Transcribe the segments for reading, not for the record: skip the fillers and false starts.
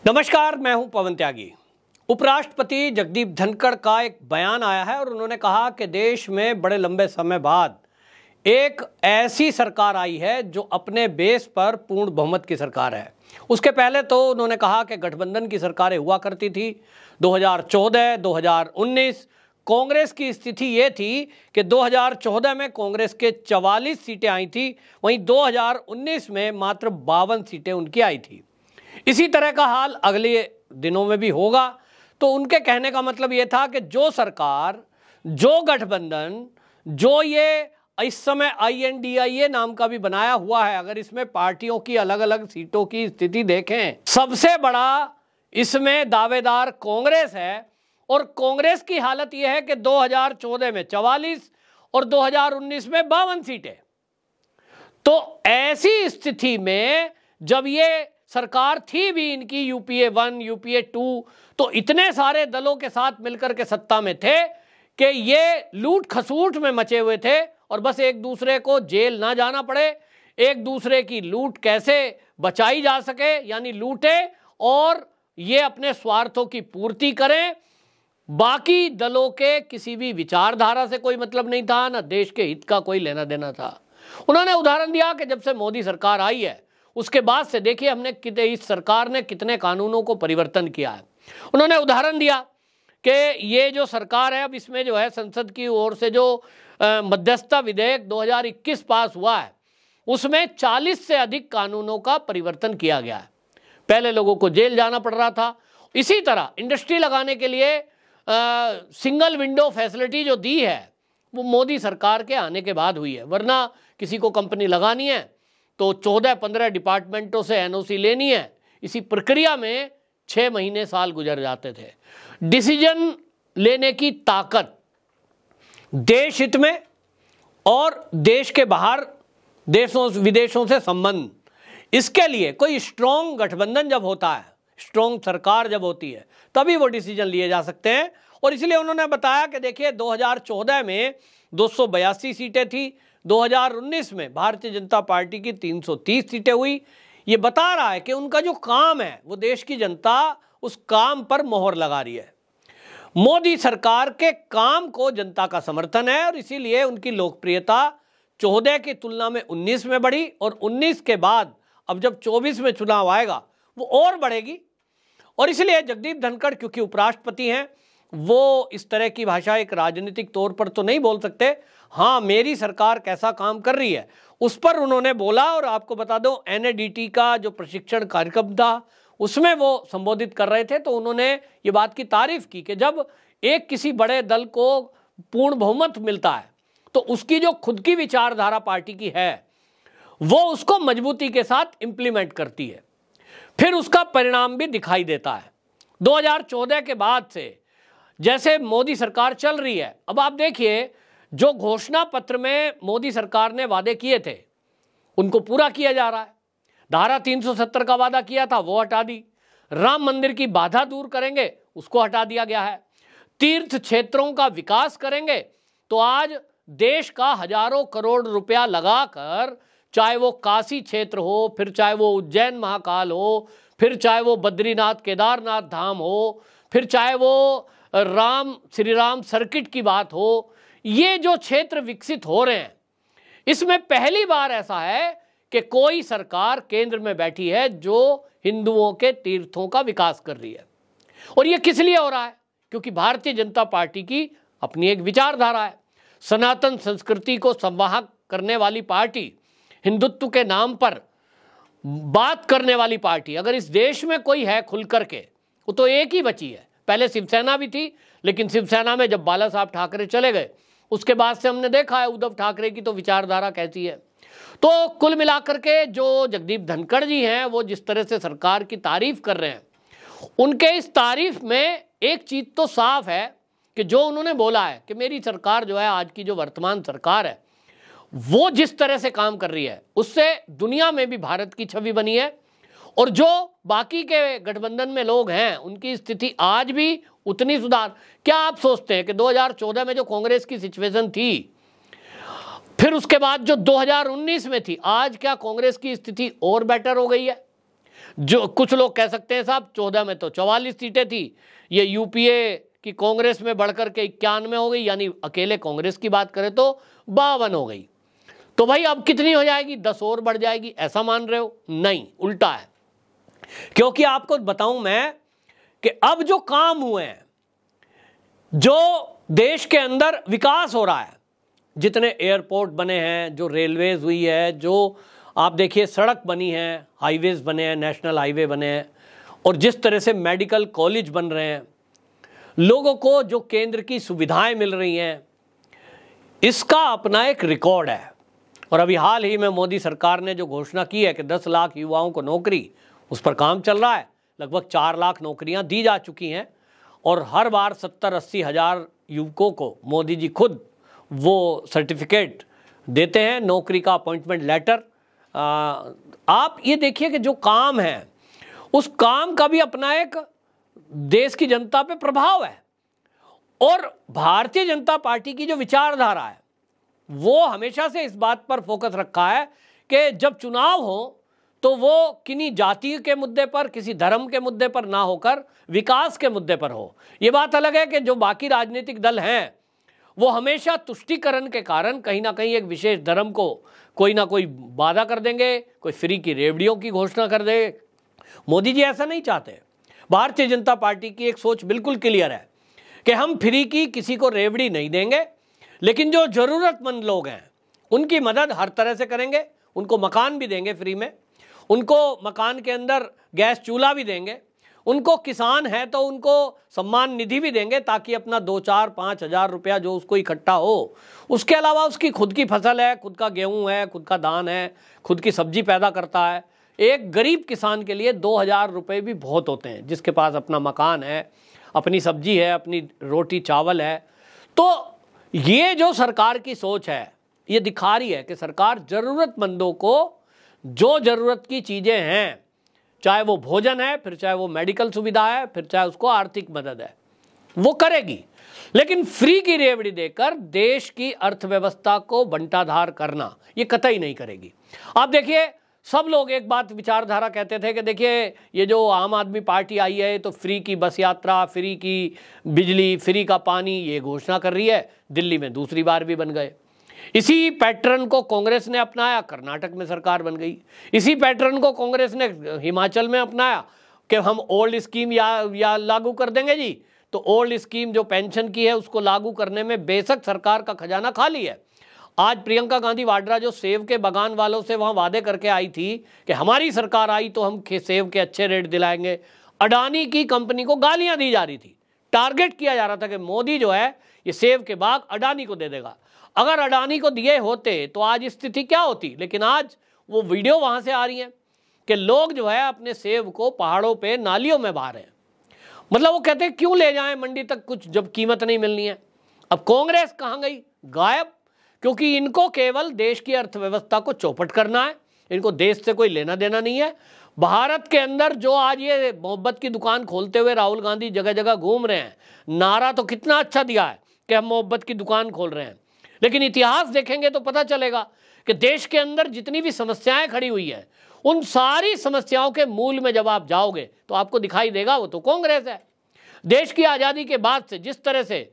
नमस्कार, मैं हूं पवन त्यागी। उपराष्ट्रपति जगदीप धनखड़ का एक बयान आया है और उन्होंने कहा कि देश में बड़े लंबे समय बाद एक ऐसी सरकार आई है जो अपने बेस पर पूर्ण बहुमत की सरकार है। उसके पहले तो उन्होंने कहा कि गठबंधन की सरकारें हुआ करती थी। 2014, 2019 कांग्रेस की स्थिति ये थी कि 2014 में कांग्रेस के 44 सीटें आई थी, वहीं 2019 में मात्र 52 सीटें उनकी आई थी। इसी तरह का हाल अगले दिनों में भी होगा। तो उनके कहने का मतलब ये था कि जो सरकार, जो गठबंधन, जो ये इस समय INDIA नाम का भी बनाया हुआ है, अगर इसमें पार्टियों की अलग अलग सीटों की स्थिति देखें, सबसे बड़ा इसमें दावेदार कांग्रेस है। और कांग्रेस की हालत यह है कि 2014 में 44 और 2019 में 52 सीटें। तो ऐसी स्थिति में जब ये सरकार थी भी इनकी UPA 1, UPA 2, तो इतने सारे दलों के साथ मिलकर के सत्ता में थे कि ये लूट खसूट में मचे हुए थे और बस एक दूसरे को जेल ना जाना पड़े, एक दूसरे की लूट कैसे बचाई जा सके, यानी लूटे और ये अपने स्वार्थों की पूर्ति करें। बाकी दलों के किसी भी विचारधारा से कोई मतलब नहीं था, ना देश के हित का कोई लेना देना था। उन्होंने उदाहरण दिया कि जब से मोदी सरकार आई है उसके बाद से देखिए हमने इस सरकार ने कितने कानूनों को परिवर्तन किया है। उन्होंने उदाहरण दिया कि ये जो सरकार है, अब इसमें जो है संसद की ओर से जो मध्यस्थता विधेयक 2021 पास हुआ है, उसमें 40 से अधिक कानूनों का परिवर्तन किया गया है। पहले लोगों को जेल जाना पड़ रहा था। इसी तरह इंडस्ट्री लगाने के लिए सिंगल विंडो फैसिलिटी जो दी है वो मोदी सरकार के आने के बाद हुई है, वरना किसी को कंपनी लगानी है तो 14-15 डिपार्टमेंटों से NOC लेनी है। इसी प्रक्रिया में 6 महीने साल गुजर जाते थे। डिसीजन लेने की ताकत, देश हित में और देश के बाहर देशों विदेशों से संबंध, इसके लिए कोई स्ट्रॉन्ग गठबंधन जब होता है, स्ट्रॉन्ग सरकार जब होती है, तभी वो डिसीजन लिए जा सकते हैं। और इसलिए उन्होंने बताया कि देखिए 2014 में 282 सीटें थी, 2019 में भारतीय जनता पार्टी की 330 सीटें हुई। ये बता रहा है कि उनका जो काम है वो देश की जनता उस काम पर मोहर लगा रही है। मोदी सरकार के काम को जनता का समर्थन है और इसीलिए उनकी लोकप्रियता 14 की तुलना में 19 में बढ़ी और 19 के बाद अब जब 24 में चुनाव आएगा वो और बढ़ेगी। और इसलिए जगदीप धनखड़ क्योंकि उपराष्ट्रपति हैं, वो इस तरह की भाषा एक राजनीतिक तौर पर तो नहीं बोल सकते। हाँ, मेरी सरकार कैसा काम कर रही है उस पर उन्होंने बोला। और आपको बता दो, NADT का जो प्रशिक्षण कार्यक्रम था उसमें वो संबोधित कर रहे थे, तो उन्होंने ये बात की तारीफ की कि जब एक किसी बड़े दल को पूर्ण बहुमत मिलता है तो उसकी जो खुद की विचारधारा पार्टी की है वो उसको मजबूती के साथ इंप्लीमेंट करती है, फिर उसका परिणाम भी दिखाई देता है। 2014 के बाद से जैसे मोदी सरकार चल रही है, अब आप देखिए जो घोषणा पत्र में मोदी सरकार ने वादे किए थे उनको पूरा किया जा रहा है। धारा 370 का वादा किया था वो हटा दी। राम मंदिर की बाधा दूर करेंगे उसको हटा दिया गया है। तीर्थ क्षेत्रों का विकास करेंगे तो आज देश का हजारों करोड़ रुपया लगाकर, चाहे वो काशी क्षेत्र हो, फिर चाहे वो उज्जैन महाकाल हो, फिर चाहे वो बद्रीनाथ केदारनाथ धाम हो, फिर चाहे वो श्री राम सर्किट की बात हो, ये जो क्षेत्र विकसित हो रहे हैं इसमें पहली बार ऐसा है कि कोई सरकार केंद्र में बैठी है जो हिंदुओं के तीर्थों का विकास कर रही है। और ये किस लिए हो रहा है? क्योंकि भारतीय जनता पार्टी की अपनी एक विचारधारा है। सनातन संस्कृति को संवाहक करने वाली पार्टी, हिंदुत्व के नाम पर बात करने वाली पार्टी अगर इस देश में कोई है खुल करके, वो तो एक ही बची है। पहले शिवसेना भी थी, लेकिन शिवसेना में जब बाला साहब ठाकरे चले गए उसके बाद से हमने देखा है उद्धव ठाकरे की तो विचारधारा कैसी है। तो कुल मिलाकर के जो जगदीप धनखड़ जी हैं वो जिस तरह से सरकार की तारीफ कर रहे हैं, उनके इस तारीफ में एक चीज तो साफ है कि जो उन्होंने बोला है कि मेरी सरकार जो है, आज की जो वर्तमान सरकार है, वो जिस तरह से काम कर रही है उससे दुनिया में भी भारत की छवि बनी है। और जो बाकी के गठबंधन में लोग हैं उनकी स्थिति आज भी उतनी सुधार। क्या आप सोचते हैं कि 2014 में जो कांग्रेस की सिचुएशन थी, फिर उसके बाद जो 2019 में थी, आज क्या कांग्रेस की स्थिति और बेटर हो गई है? जो कुछ लोग कह सकते हैं साहब 14 में तो 44 सीटें थी, ये यूपीए की कांग्रेस में बढ़कर के 91 हो गई, यानी अकेले कांग्रेस की बात करें तो 52 हो गई। तो भाई अब कितनी हो जाएगी? 10 और बढ़ जाएगी, ऐसा मान रहे हो? नहीं, उल्टा है। क्योंकि आपको बताऊं मैं कि अब जो काम हुए हैं, जो देश के अंदर विकास हो रहा है, जितने एयरपोर्ट बने हैं, जो रेलवेज हुई है, जो आप देखिए सड़क बनी है, हाईवेज बने हैं, नेशनल हाईवे बने हैं, और जिस तरह से मेडिकल कॉलेज बन रहे हैं, लोगों को जो केंद्र की सुविधाएं मिल रही हैं, इसका अपना एक रिकॉर्ड है। और अभी हाल ही में मोदी सरकार ने जो घोषणा की है कि 10 लाख युवाओं को नौकरी, उस पर काम चल रहा है। लगभग 4 लाख नौकरियां दी जा चुकी हैं और हर बार 70-80 हज़ार युवकों को मोदी जी खुद वो सर्टिफिकेट देते हैं, नौकरी का अपॉइंटमेंट लेटर। आप ये देखिए कि जो काम है, उस काम का भी अपना एक देश की जनता पे प्रभाव है। और भारतीय जनता पार्टी की जो विचारधारा है, वो हमेशा से इस बात पर फोकस रखा है कि जब चुनाव हो तो वो किन्हीं जाति के मुद्दे पर, किसी धर्म के मुद्दे पर ना होकर विकास के मुद्दे पर हो। ये बात अलग है कि जो बाकी राजनीतिक दल हैं, वो हमेशा तुष्टीकरण के कारण कहीं ना कहीं एक विशेष धर्म को कोई ना कोई वादा कर देंगे, कोई फ्री की रेवड़ियों की घोषणा कर देंगे। मोदी जी ऐसा नहीं चाहते। भारतीय जनता पार्टी की एक सोच बिल्कुल क्लियर है कि हम फ्री की किसी को रेवड़ी नहीं देंगे, लेकिन जो जरूरतमंद लोग हैं उनकी मदद हर तरह से करेंगे। उनको मकान भी देंगे फ्री में, उनको मकान के अंदर गैस चूल्हा भी देंगे, उनको किसान है तो उनको सम्मान निधि भी देंगे, ताकि अपना 2, 4, 5 हज़ार रुपया जो उसको इकट्ठा हो, उसके अलावा उसकी खुद की फसल है, खुद का गेहूं है, खुद का धान है, खुद की सब्जी पैदा करता है। एक गरीब किसान के लिए 2,000 रुपये भी बहुत होते हैं, जिसके पास अपना मकान है, अपनी सब्जी है, अपनी रोटी चावल है। तो ये जो सरकार की सोच है, ये दिखा रही है कि सरकार ज़रूरतमंदों को जो ज़रूरत की चीज़ें हैं, चाहे वो भोजन है, फिर चाहे वो मेडिकल सुविधा है, फिर चाहे उसको आर्थिक मदद है, वो करेगी। लेकिन फ्री की रेवड़ी देकर देश की अर्थव्यवस्था को बंटाधार करना, ये कतई नहीं करेगी। आप देखिए, सब लोग एक बात विचारधारा कहते थे कि देखिए ये जो आम आदमी पार्टी आई है तो फ्री की बस यात्रा, फ्री की बिजली, फ्री का पानी, ये घोषणा कर रही है। दिल्ली में दूसरी बार भी बन गए। इसी पैटर्न को कांग्रेस ने अपनाया, कर्नाटक में सरकार बन गई। इसी पैटर्न को कांग्रेस ने हिमाचल में अपनाया कि हम ओल्ड स्कीम या लागू कर देंगे जी। तो ओल्ड स्कीम जो पेंशन की है उसको लागू करने में बेशक सरकार का खजाना खाली है। आज प्रियंका गांधी वाड्रा जो सेब के बागान वालों से वहां वादे करके आई थी कि हमारी सरकार आई तो हम सेब के अच्छे रेट दिलाएंगे, अडानी की कंपनी को गालियां दी जा रही थी। टारगेट किया जा रहा था कि मोदी जो है ये सेब के बाग अडानी को दे देगा। अगर अडानी को दिए होते तो आज स्थिति क्या होती। लेकिन आज वो वीडियो वहां से आ रही है कि लोग जो है अपने सेब को पहाड़ों पे नालियों में बहा रहे हैं। मतलब वो कहते हैं क्यों ले जाएं मंडी तक कुछ जब कीमत नहीं मिलनी है। अब कांग्रेस कहां गई? गायब। क्योंकि इनको केवल देश की अर्थव्यवस्था को चौपट करना है, इनको देश से कोई लेना देना नहीं है। भारत के अंदर जो आज ये मोहब्बत की दुकान खोलते हुए राहुल गांधी जगह जगह घूम रहे हैं, नारा तो कितना अच्छा दिया है कि हम मोहब्बत की दुकान खोल रहे हैं, लेकिन इतिहास देखेंगे तो पता चलेगा कि देश के अंदर जितनी भी समस्याएं खड़ी हुई है, उन सारी समस्याओं के मूल में जब आप जाओगे तो आपको दिखाई देगा वो तो कांग्रेस है। देश की आज़ादी के बाद से जिस तरह से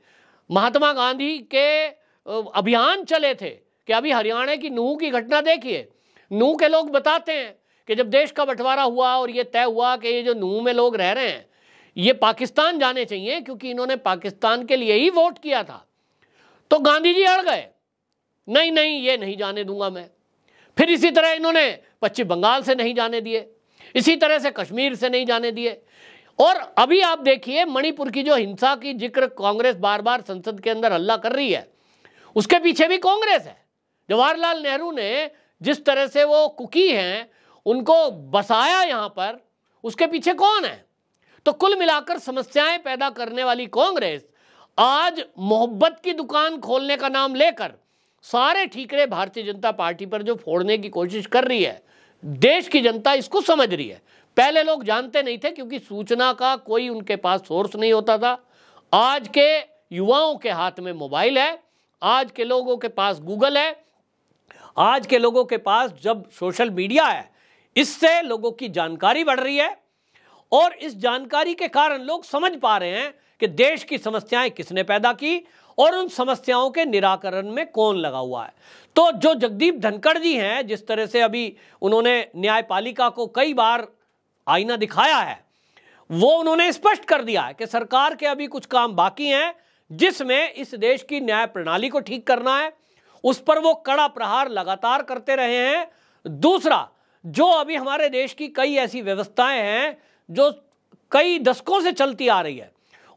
महात्मा गांधी के अभियान चले थे कि अभी हरियाणा की नूह की घटना देखिए। नूह के लोग बताते हैं कि जब देश का बंटवारा हुआ और ये तय हुआ कि ये जो नूह में लोग रह रहे हैं ये पाकिस्तान जाने चाहिए क्योंकि इन्होंने पाकिस्तान के लिए ही वोट किया था, तो गांधी जी अड़ गए, नहीं नहीं ये नहीं जाने दूंगा मैं। फिर इसी तरह इन्होंने पश्चिम बंगाल से नहीं जाने दिए, इसी तरह से कश्मीर से नहीं जाने दिए। और अभी आप देखिए मणिपुर की जो हिंसा की जिक्र कांग्रेस बार बार संसद के अंदर हल्ला कर रही है, उसके पीछे भी कांग्रेस है। जवाहरलाल नेहरू ने जिस तरह से वो कुकी हैं उनको बसाया यहां पर, उसके पीछे कौन है? तो कुल मिलाकर समस्याएं पैदा करने वाली कांग्रेस आज मोहब्बत की दुकान खोलने का नाम लेकर सारे ठीकरे भारतीय जनता पार्टी पर जो फोड़ने की कोशिश कर रही है, देश की जनता इसको समझ रही है। पहले लोग जानते नहीं थे क्योंकि सूचना का कोई उनके पास सोर्स नहीं होता था। आज के युवाओं के हाथ में मोबाइल है, आज के लोगों के पास गूगल है, आज के लोगों के पास जब सोशल मीडिया है, इससे लोगों की जानकारी बढ़ रही है और इस जानकारी के कारण लोग समझ पा रहे हैं कि देश की समस्याएं किसने पैदा की और उन समस्याओं के निराकरण में कौन लगा हुआ है। तो जो जगदीप धनखड़ जी हैं, जिस तरह से अभी उन्होंने न्यायपालिका को कई बार आईना दिखाया है, वो उन्होंने स्पष्ट कर दिया है कि सरकार के अभी कुछ काम बाकी हैं जिसमें इस देश की न्याय प्रणाली को ठीक करना है। उस पर वो कड़ा प्रहार लगातार करते रहे हैं। दूसरा, जो अभी हमारे देश की कई ऐसी व्यवस्थाएं हैं जो कई दशकों से चलती आ रही है,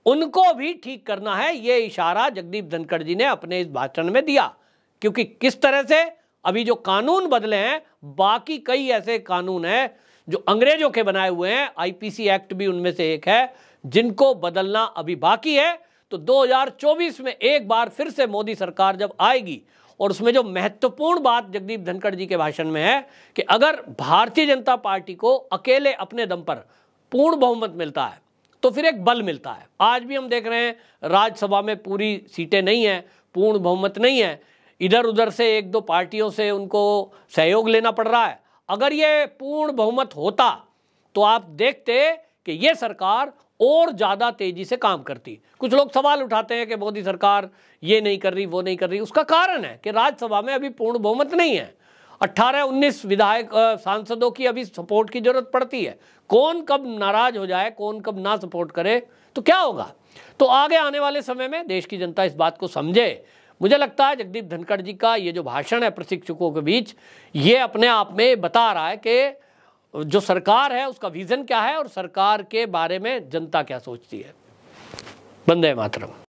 उनको भी ठीक करना है। ये इशारा जगदीप धनखड़ जी ने अपने इस भाषण में दिया, क्योंकि किस तरह से अभी जो कानून बदले हैं, बाकी कई ऐसे कानून हैं जो अंग्रेजों के बनाए हुए हैं, आईपीसी एक्ट भी उनमें से एक है, जिनको बदलना अभी बाकी है। तो 2024 में एक बार फिर से मोदी सरकार जब आएगी, और उसमें जो महत्वपूर्ण बात जगदीप धनखड़ जी के भाषण में है कि अगर भारतीय जनता पार्टी को अकेले अपने दम पर पूर्ण बहुमत मिलता है तो फिर एक बल मिलता है। आज भी हम देख रहे हैं राज्यसभा में पूरी सीटें नहीं हैं, पूर्ण बहुमत नहीं है, इधर उधर से एक दो पार्टियों से उनको सहयोग लेना पड़ रहा है। अगर ये पूर्ण बहुमत होता तो आप देखते कि ये सरकार और ज़्यादा तेजी से काम करती। कुछ लोग सवाल उठाते हैं कि मोदी सरकार ये नहीं कर रही, वो नहीं कर रही। उसका कारण है कि राज्यसभा में अभी पूर्ण बहुमत नहीं है। 18-19 विधायक सांसदों की अभी सपोर्ट की जरूरत पड़ती है। कौन कब नाराज हो जाए, कौन कब ना सपोर्ट करे तो क्या होगा। तो आगे आने वाले समय में देश की जनता इस बात को समझे। मुझे लगता है जगदीप धनखड़ जी का ये जो भाषण है प्रशिक्षकों के बीच, ये अपने आप में बता रहा है कि जो सरकार है उसका विजन क्या है और सरकार के बारे में जनता क्या सोचती है। वंदे मातरम।